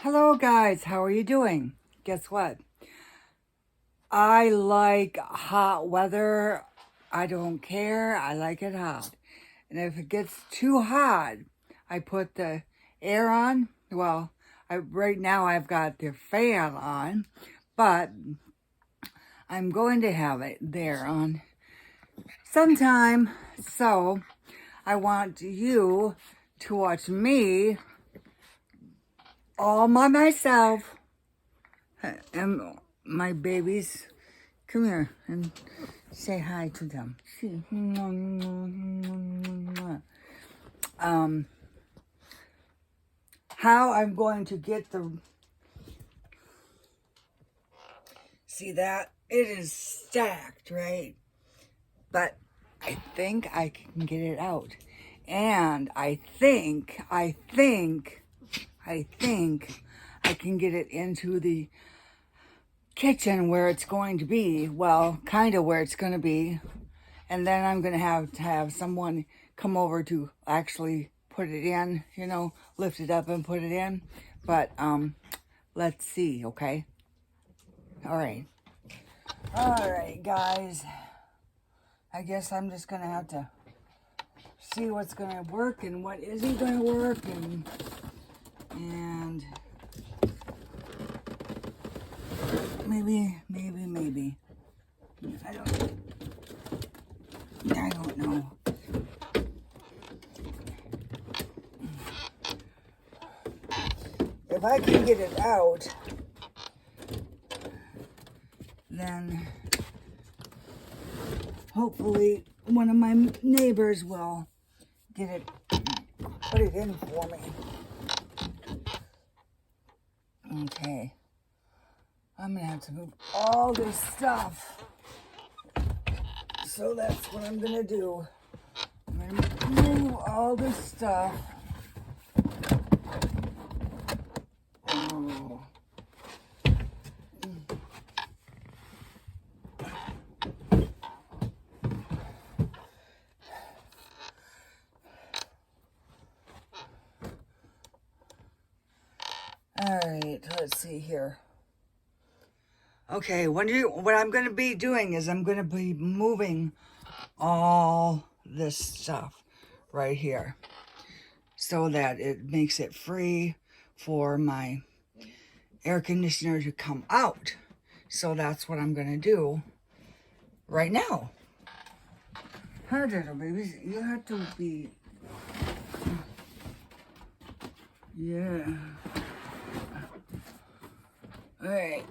Hello guys, how are you doing? Guess what? I like hot weather. I don't care. I like it hot. And if it gets too hot, I put the air on. Well, right now I've got the fan on, but I'm going to have it there on sometime. So I want you to watch me all by myself and my babies. Come here and say hi to them. See. How I'm going to get the... See that? It is stacked, right? But I think I can get it out. And I think I can get it into the kitchen where it's going to be. Well, kind of where it's going to be. And then I'm going to have someone come over to actually put it in, lift it up and put it in. But let's see, okay? All right, guys. I guess I'm just going to have to see what's going to work and what isn't going to work. And maybe. I don't know. If I can get it out, then hopefully one of my neighbors will put it in for me. Okay. I'm gonna have to move all this stuff. So that's what I'm gonna do. I'm gonna move all this stuff. Oh. All right, let's see here. Okay, what I'm going to be doing is I'm going to be moving all this stuff right here so that it makes it free for my air conditioner to come out. So that's what I'm going to do right now. Hi, little babies. You have to be... Yeah. All right.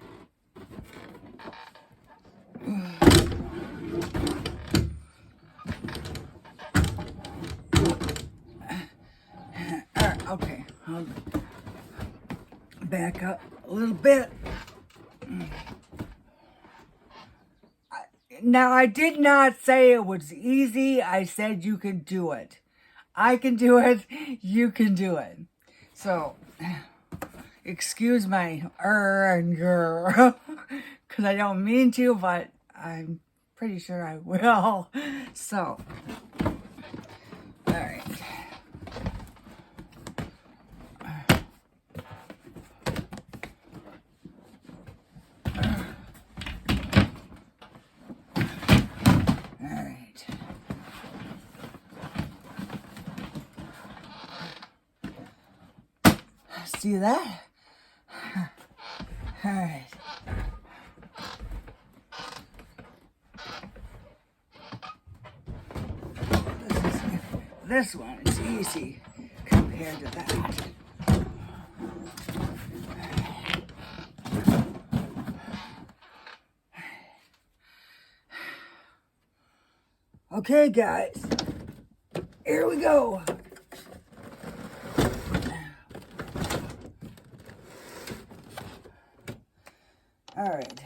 Okay, I'll back up a little bit. Now, I did not say it was easy. I said you can do it. I can do it. You can do it. So, excuse my and grr, because I don't mean to, but I'm pretty sure I will. So, all right. See that? All right. This one is easy compared to that. Okay, guys. Here we go. All right.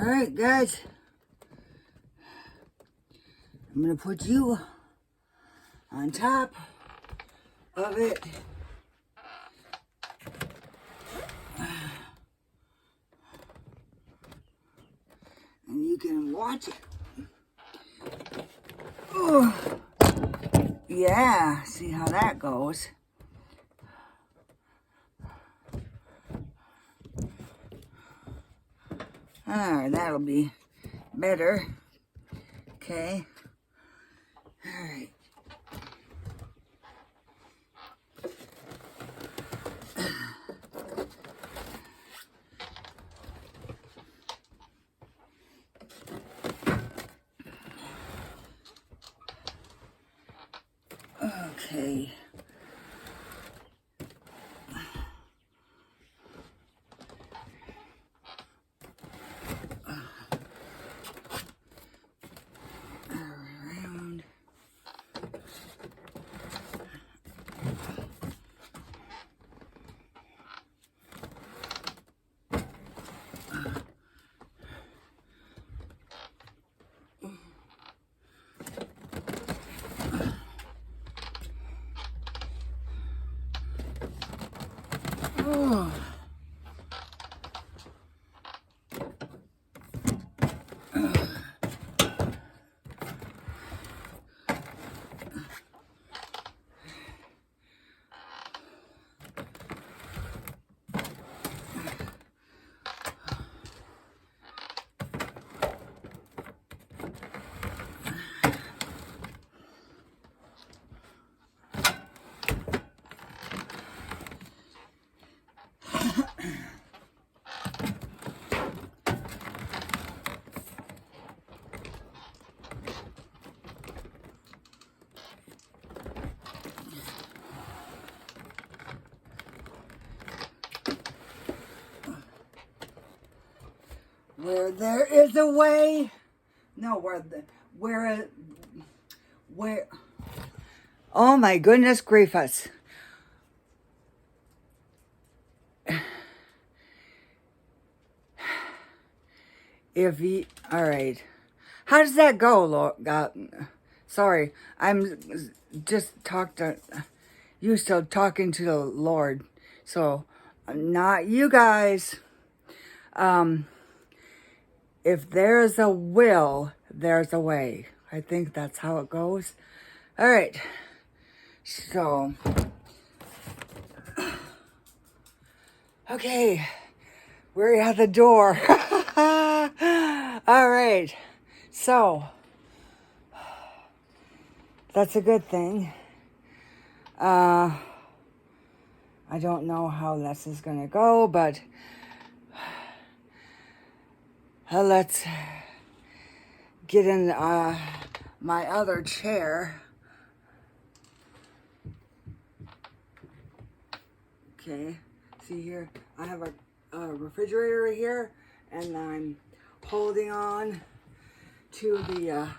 Alright, guys. I'm going to put you on top of it. And you can watch it. Oh, yeah, see how that goes. Alright, that'll be better. Okay. Alright. Okay. Around. Oh. Where there is a way. No, where. Oh my goodness griefus. If you, all right. How does that go, Lord? Sorry, I'm just used to talking to the Lord. So, not you guys. If there's a will, there's a way. I think that's how it goes. All right. So, okay. We're at the door. All right. So, that's a good thing. I don't know how this is going to go, but let's get in my other chair. Okay, see here, I have a refrigerator here, and I'm holding on to the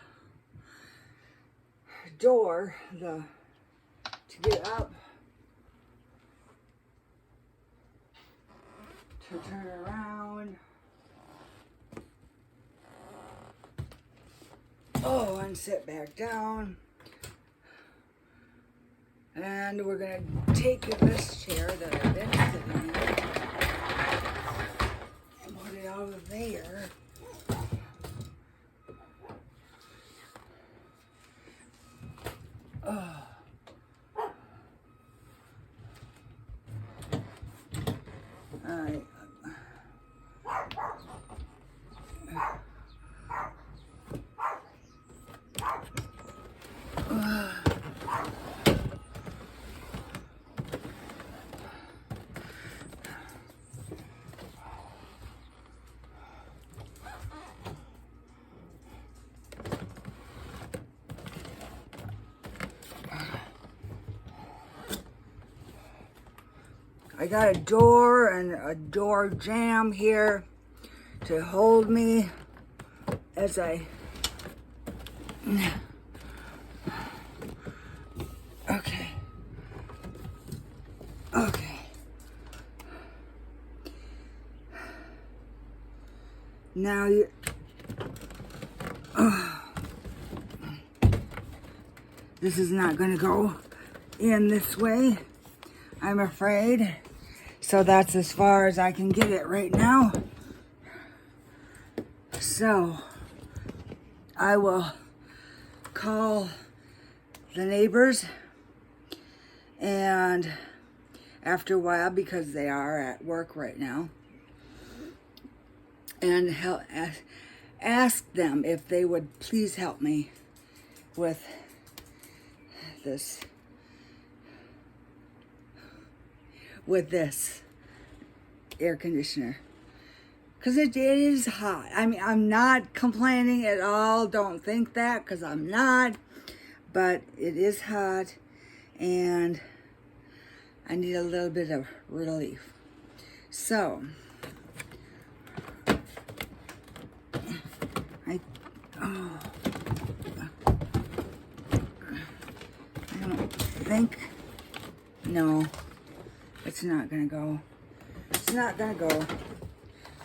door to get up, to turn around. Oh, and sit back down. And we're going to take this chair that I've been sitting in and put it out of there. Oh. All right. I got a door and a door jamb here to hold me as I... Okay. Okay. Now you, this is not going to go in this way, I'm afraid. So that's as far as I can get it right now. So I will call the neighbors, and after a while, because they are at work right now, and ask them if they would please help me with this air conditioner, because it is hot. I mean, I'm not complaining at all, don't think that, because I'm not, but it is hot and I need a little bit of relief. So I don't think, no, it's not gonna go. It's not gonna go.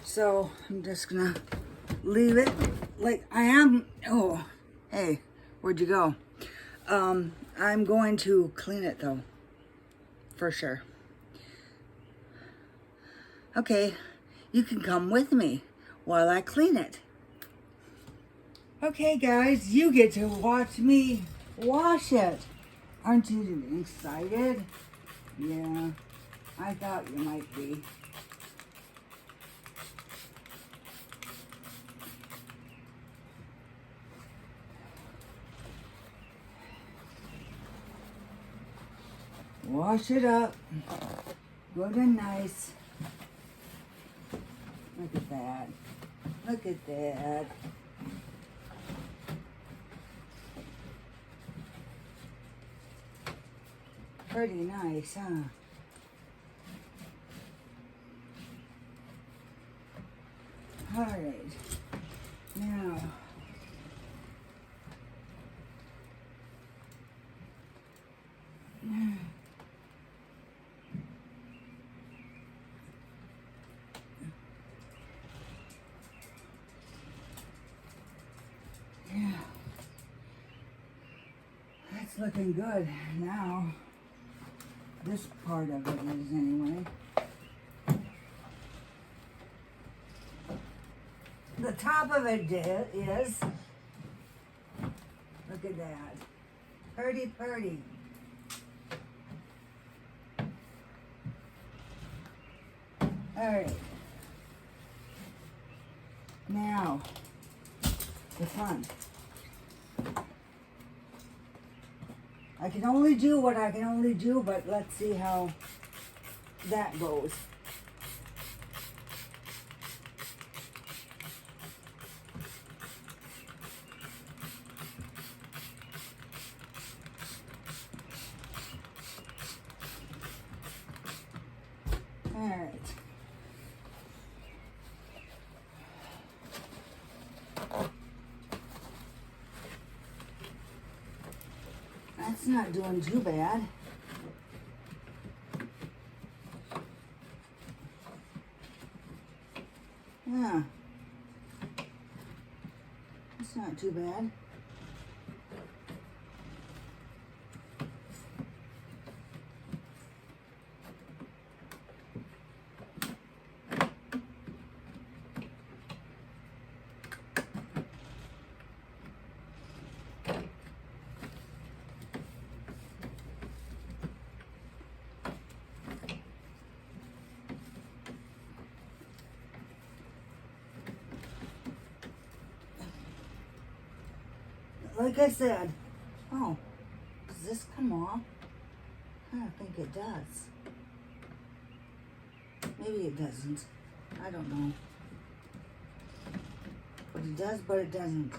So I'm just gonna leave it like I am. Oh, hey, where'd you go? I'm going to clean it though, for sure. Okay, you can come with me while I clean it. Okay guys, you get to watch me wash it. Aren't you excited? Yeah, I thought you might be. Wash it up, good and nice. Look at that, look at that. Pretty nice, huh? All right, now, yeah, that's looking good now. This part of it is anyway. The top of it is. Look at that. Pretty, pretty. All right. Now, the front. I can only do what I can only do, but let's see how that goes. All right. That's not doing too bad. Yeah. It's not too bad. Like I said, oh, does this come off? I don't think it does. Maybe it doesn't. I don't know. But it does, but it doesn't.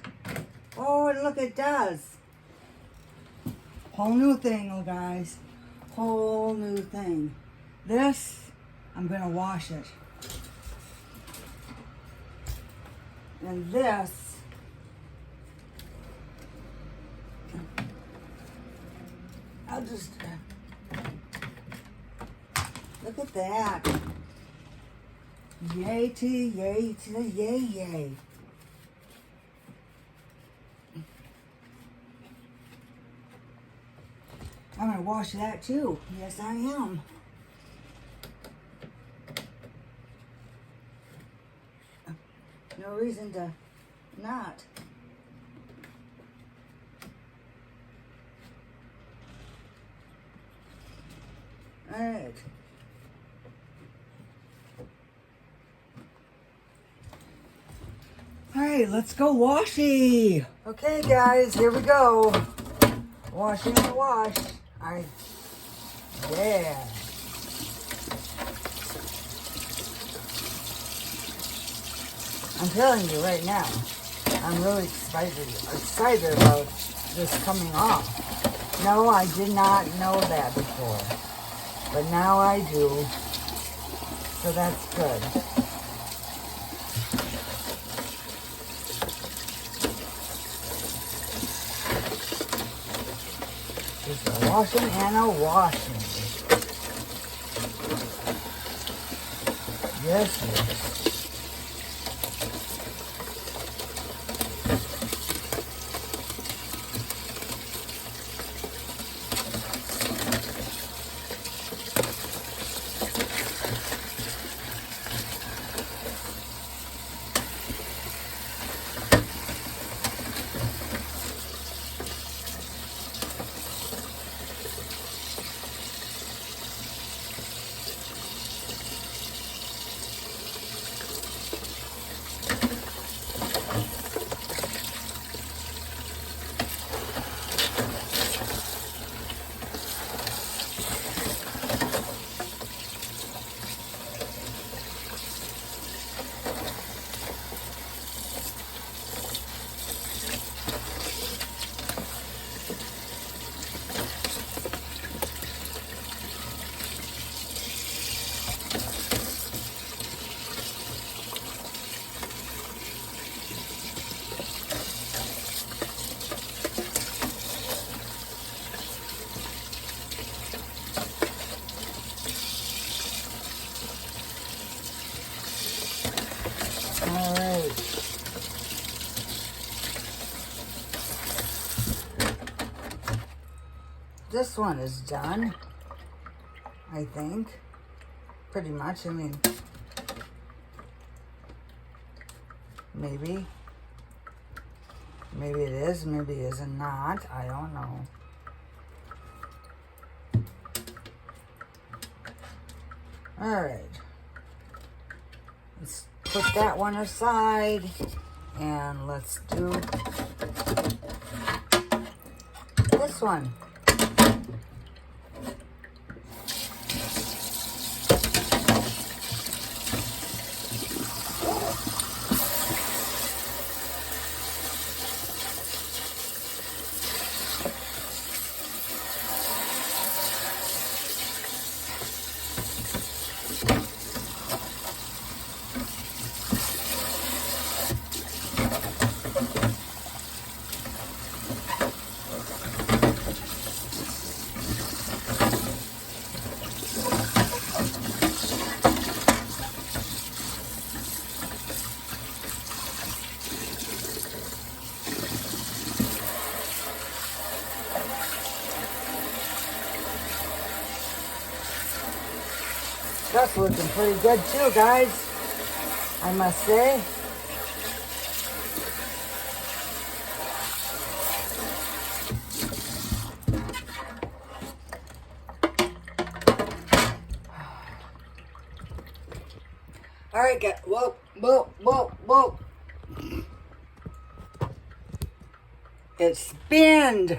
Oh, and look, it does. Whole new thing, oh guys. Whole new thing. This, I'm gonna wash it. And this, I'll just, look at that. Yay to yay to yay yay. I'm gonna wash that too. Yes, I am. No reason to not. All right. All right, let's go washy. Okay, guys, here we go. Washing the wash. Yeah. I'm telling you right now, I'm really excited about this coming off. No, I did not know that before, but now I do, so that's good. Just a washing and a washing. Yes, yes. All right. This one is done, I think. Pretty much. I mean, maybe. Maybe it is, maybe it is not. I don't know. All right. Let's put that one aside and let's do this one. That's looking pretty good too, guys, I must say. All right, guys. Whoa, whoa, whoa, whoa. It spinned.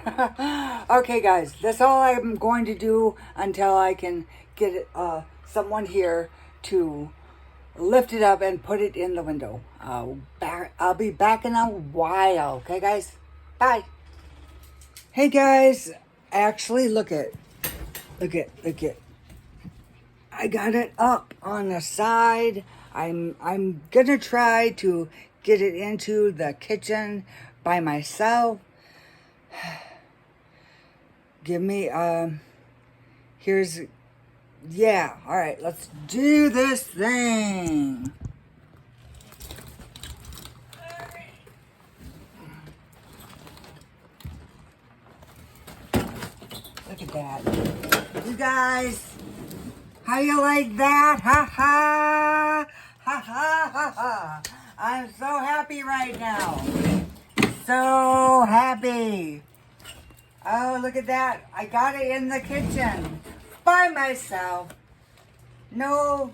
Okay, guys, that's all I'm going to do until I can get someone here to lift it up and put it in the window. I'll be back in a while. Okay, guys? Bye. Hey, guys. Actually, look at. I got it up on the side. I'm gonna try to get it into the kitchen by myself. Give me here's, yeah, all right, let's do this thing. Look at that. You guys, how you like that? Ha ha! Ha ha ha ha! I'm so happy right now. So happy. Oh, look at that. I got it in the kitchen by myself. No,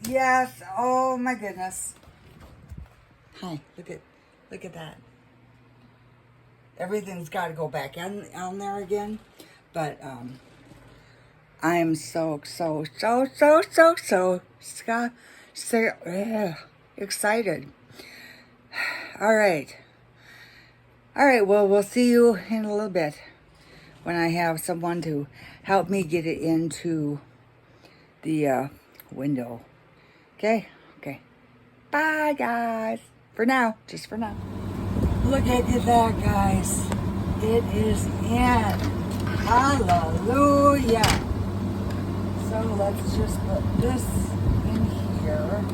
yes, oh my goodness. Hi, look at that. Everything's got to go back on there again, but I am so excited. All right, well, we'll see you in a little bit when I have someone to help me get it into the window. Okay. Bye, guys. For now, just for now. Look at that, guys. It is in. Hallelujah. So let's just put this in here.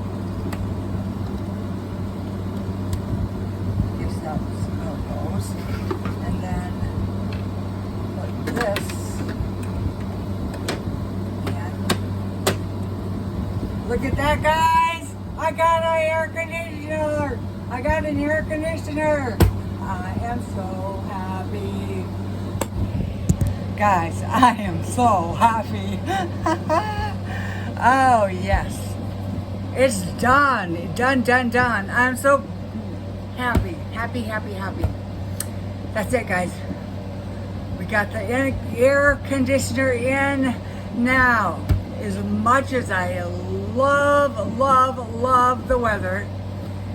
If that's how it goes. And then put this in. Look at that, guys. I got an air conditioner. I got an air conditioner. I am so happy. Guys, I am so happy. Oh, yes. It's done. Done. I'm so happy. That's it, guys. We got the air conditioner in now. As much as I love the weather,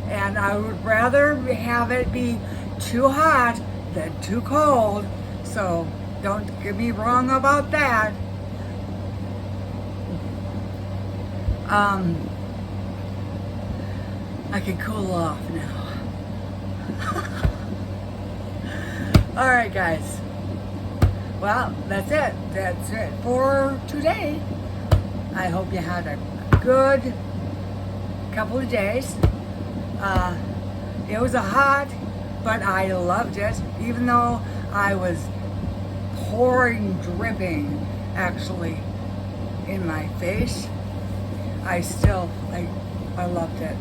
and I would rather have it be too hot than too cold, so don't get me wrong about that. I can cool off now. All right, guys. Well, that's it for today. I hope you had a good couple of days. It was hot, but I loved it, even though I was dripping actually in my face. I loved it.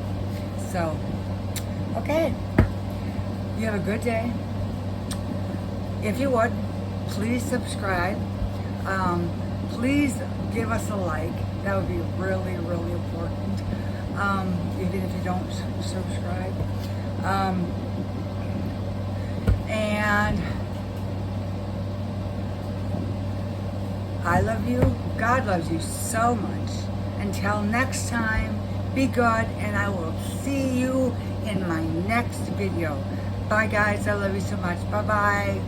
So, okay. You have a good day. If you would, please subscribe. Please give us a like. That would be really important. Even if you don't subscribe. And I love you. God loves you so much. Until next time, be good, and I will see you in my next video. Bye, guys. I love you so much. Bye-bye.